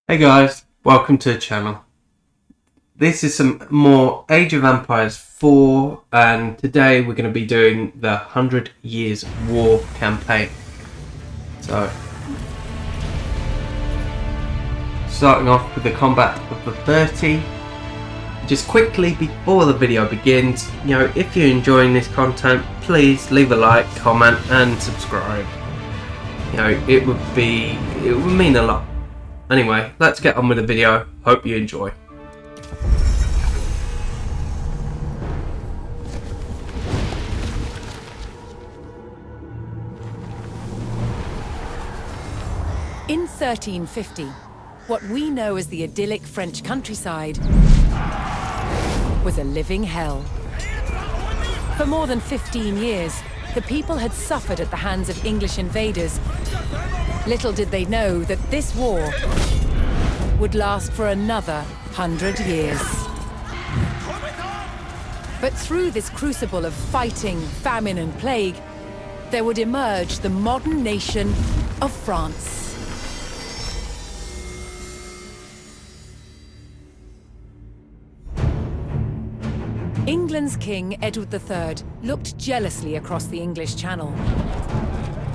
Hey guys, welcome to the channel. This is some more Age of Empires 4 and today we're going to be doing the 100 Years War campaign. So, starting off with the combat of the 30. Just quickly before the video begins, if you're enjoying this content, please leave a like, comment and subscribe. It would mean a lot. Anyway, let's get on with the video. Hope you enjoy. In 1350, what we know as the idyllic French countryside was a living hell. For more than 15 years, the people had suffered at the hands of English invaders. Little did they know that this war would last for another 100 years. But through this crucible of fighting, famine and plague, there would emerge the modern nation of France. England's King Edward III looked jealously across the English Channel.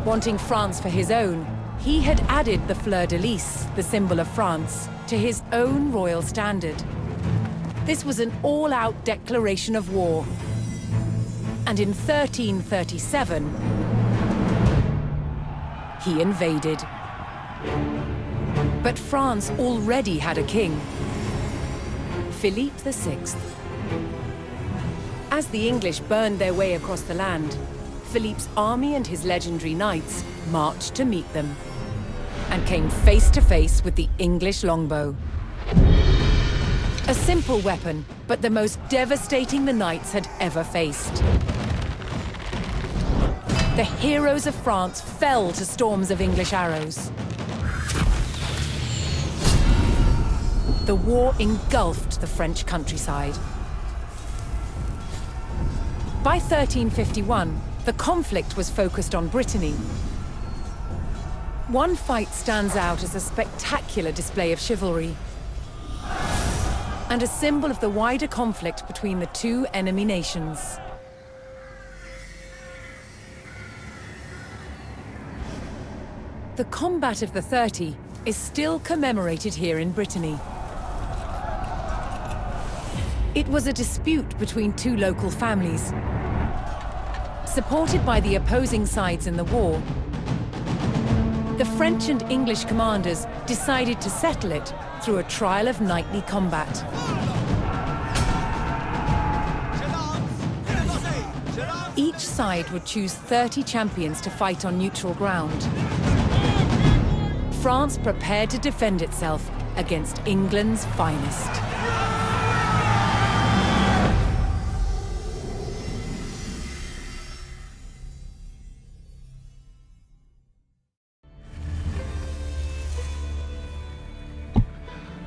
Wanting France for his own, he had added the fleur-de-lis, the symbol of France, to his own royal standard. This was an all-out declaration of war. And in 1337, he invaded. But France already had a king, Philippe VI. As the English burned their way across the land, Philippe's army and his legendary knights marched to meet them and came face to face with the English longbow. A simple weapon, but the most devastating the knights had ever faced. The heroes of France fell to storms of English arrows. The war engulfed the French countryside. By 1351, the conflict was focused on Brittany. One fight stands out as a spectacular display of chivalry and a symbol of the wider conflict between the two enemy nations. The Combat of the 30 is still commemorated here in Brittany. It was a dispute between two local families. Supported by the opposing sides in the war, the French and English commanders decided to settle it through a trial of knightly combat. Each side would choose 30 champions to fight on neutral ground. France prepared to defend itself against England's finest.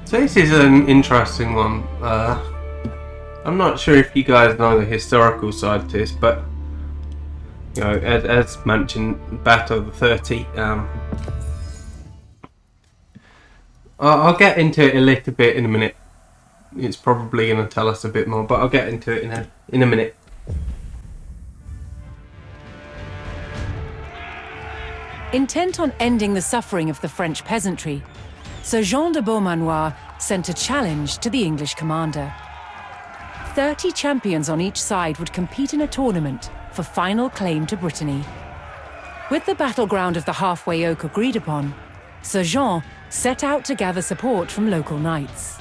So this is an interesting one. I'm not sure if you guys know the historical side to this, but as mentioned, Battle of the 30. I'll get into it a little bit in a minute. It's probably going to tell us a bit more, but I'll get into it in a minute. Intent on ending the suffering of the French peasantry, Sir Jean de Beaumanoir sent a challenge to the English commander. 30 champions on each side would compete in a tournament for final claim to Brittany. With the battleground of the Halfway Oak agreed upon, Sir Jean set out to gather support from local knights.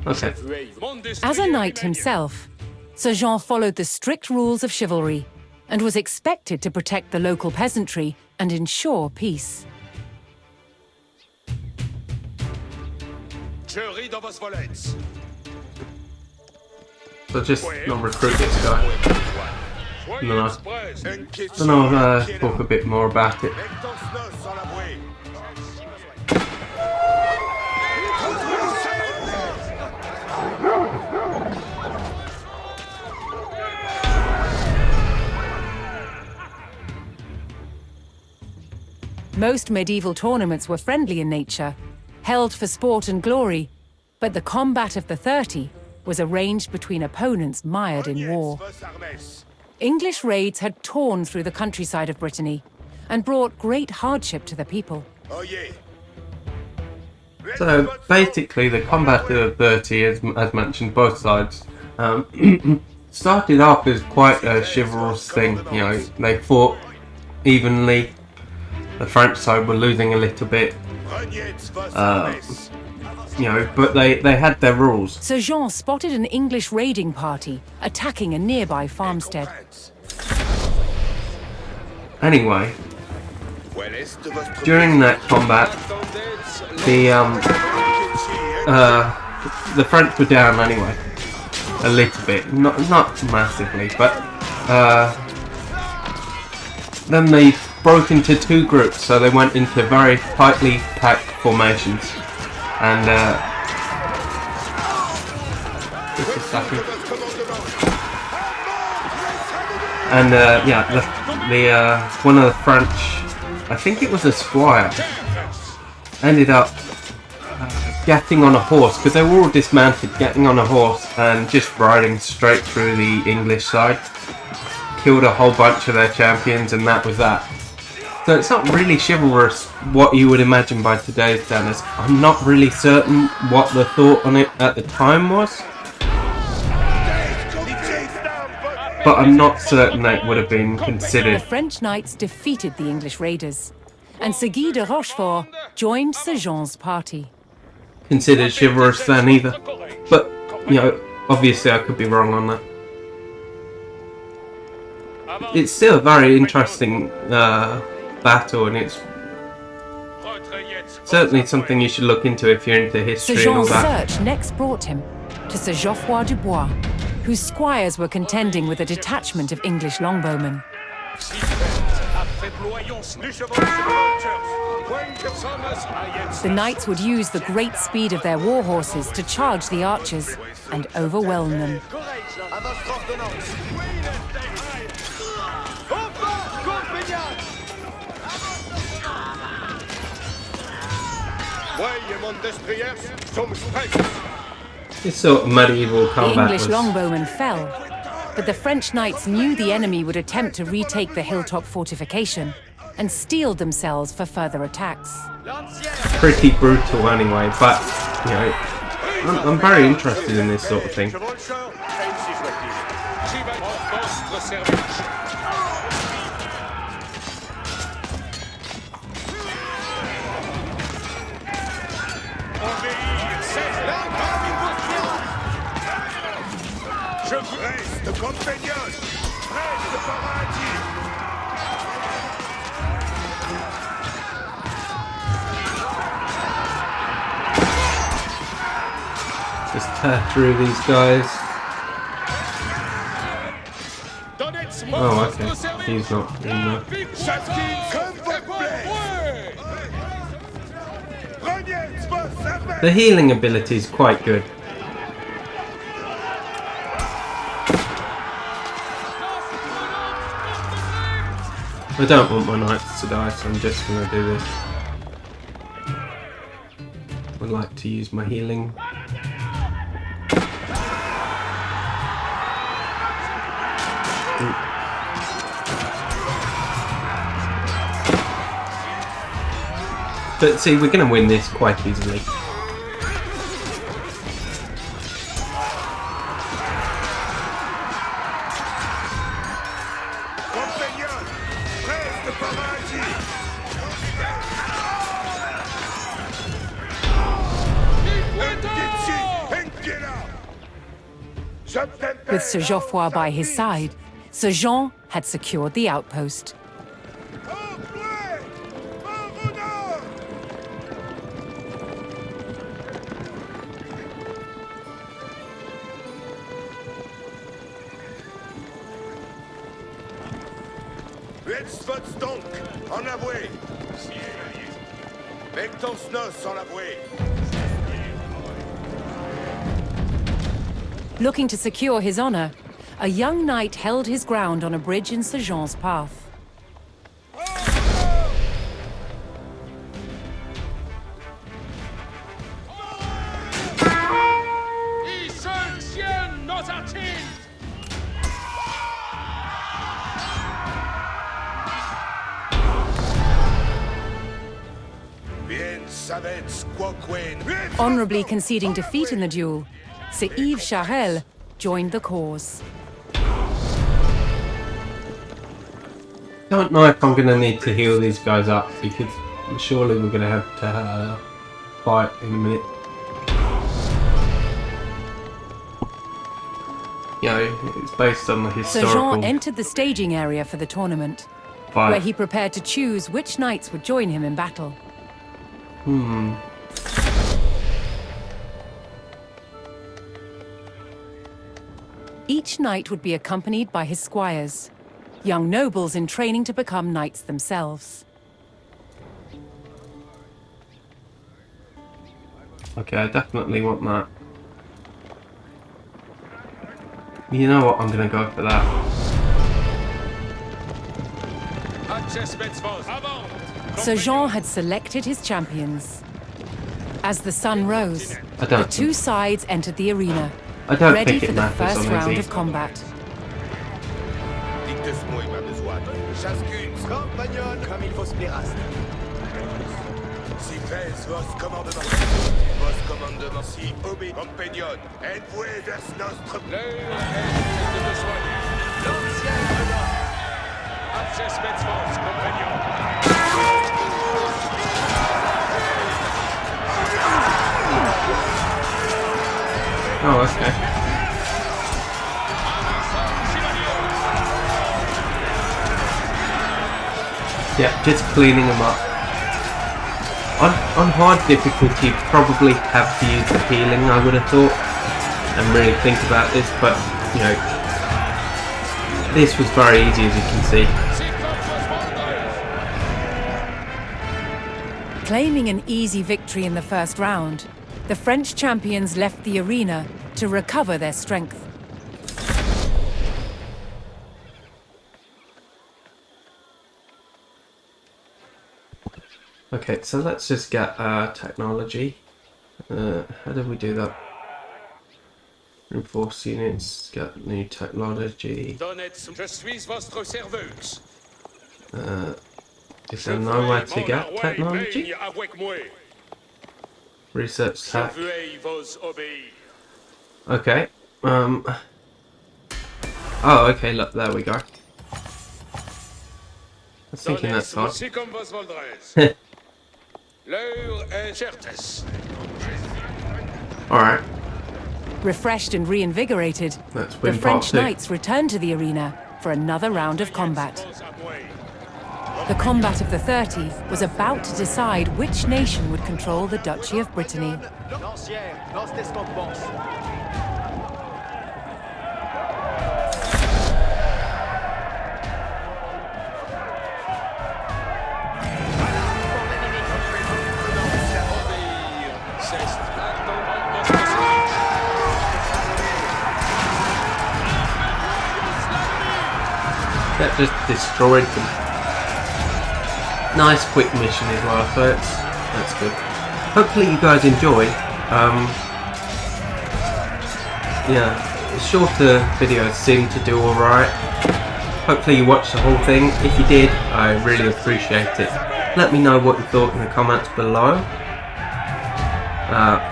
Okay. As a knight himself, Sir Jean followed the strict rules of chivalry and was expected to protect the local peasantry and ensure peace. So just not recruit this guy. No, then I'll talk a bit more about it. Most medieval tournaments were friendly in nature, held for sport and glory, but the combat of the 30 was arranged between opponents mired in war. English raids had torn through the countryside of Brittany and brought great hardship to the people. So basically, the combat of the 30, as mentioned, both sides, started off as quite a chivalrous thing. You know, they fought evenly. The French side were losing a little bit, you know, but they had their rules. Sir Jean spotted an English raiding party attacking a nearby farmstead. Anyway, during that combat, the French were down anyway, a little bit, not massively, but then they broke into two groups, so they went into very tightly packed formations, and just a second. And yeah, the one of the French, I think it was a squire, ended up getting on a horse, because they were all dismounted, getting on a horse and just riding straight through the English side. Killed a whole bunch of their champions, and that was that. So it's not really chivalrous what you would imagine by today's standards. I'm not really certain what the thought on it at the time was, but I'm not certain that it would have been considered. The French knights defeated the English raiders, and Sir Guy de Rochefort joined Sir Jean's party. Considered chivalrous then either, but you know, obviously I could be wrong on that. It's still a very interesting battle, and it's certainly something you should look into if you're into history. Sir and all Jean's that. search next brought him to Sir Geoffroy Dubois, whose squires were contending with a detachment of English longbowmen. The knights would use the great speed of their war horses to charge the archers and overwhelm them. This sort of medieval The combat English was longbowmen fell, but the French knights knew the enemy would attempt to retake the hilltop fortification and steeled themselves for further attacks. pretty brutal anyway, but you know, I'm very interested in this sort of thing. Just tear through these guys. Oh, okay. He's not in there. The healing ability is quite good. I don't want my knights to die, so I'm just going to do this. Would like to use my healing. But see, we're going to win this quite easily. With Sir Geoffroy by his side, Sir Jean had secured the outpost. Looking to secure his honor, a young knight held his ground on a bridge in Sir Jean's path. Honorably conceding defeat in the duel, Sir Yves Charel joined the cause. Don't know if I'm going to need to heal these guys up, because surely we're going to have to fight in a minute. You know, it's based on the Sir historical Jean entered the staging area for the tournament, fight. where he prepared to choose which knights would join him in battle. Each knight would be accompanied by his squires, young nobles in training to become knights themselves. Okay, I definitely want that. You know what, I'm going to go for that. Sir Jean had selected his champions. As the sun rose, I the don't, two sides entered the arena, I don't ready think for it the matters first on round easy. of combat. Oh, okay. Yeah, just cleaning them up. On hard difficulty, you probably have to use the healing, I would have thought, and really think about this, but, you know, this was very easy, as you can see. Claiming an easy victory in the first round, the French champions left the arena to recover their strength. Okay, so let's just get technology. How do we do that? Reinforce units, get new technology. Is there no way to get technology? Research tech. Okay. Oh, okay, look, there we go. I was thinking that's hard. Alright, Refreshed and reinvigorated, let's the win part French 2. knights returned to the arena for another round of combat. The combat of the 30 was about to decide which nation would control the Duchy of Brittany. That just destroyed them. Nice quick mission as well, so that's good. Hopefully you guys enjoy. Yeah, the shorter videos seem to do alright. Hopefully you watched the whole thing. If you did, I really appreciate it. Let me know what you thought in the comments below.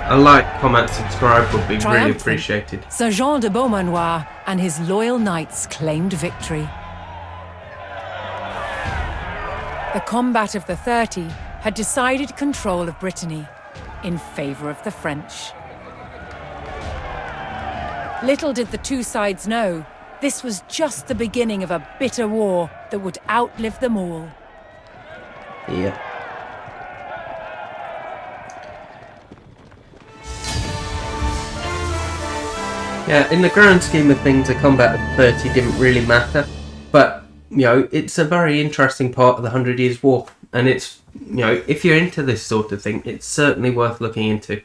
A like, comment, subscribe would be really Triumphant, appreciated. Sir Jean de Beaumanoir and his loyal knights claimed victory. The combat of the 30 had decided control of Brittany in favour of the French. Little did the two sides know, this was just the beginning of a bitter war that would outlive them all. Yeah. Yeah, in the grand scheme of things, the combat of 30 didn't really matter, but you know, it's a very interesting part of the 100 Years' War, and it's, you know, if you're into this sort of thing, it's certainly worth looking into.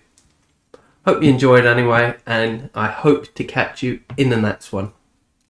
Hope you enjoyed anyway, and I hope to catch you in the next one.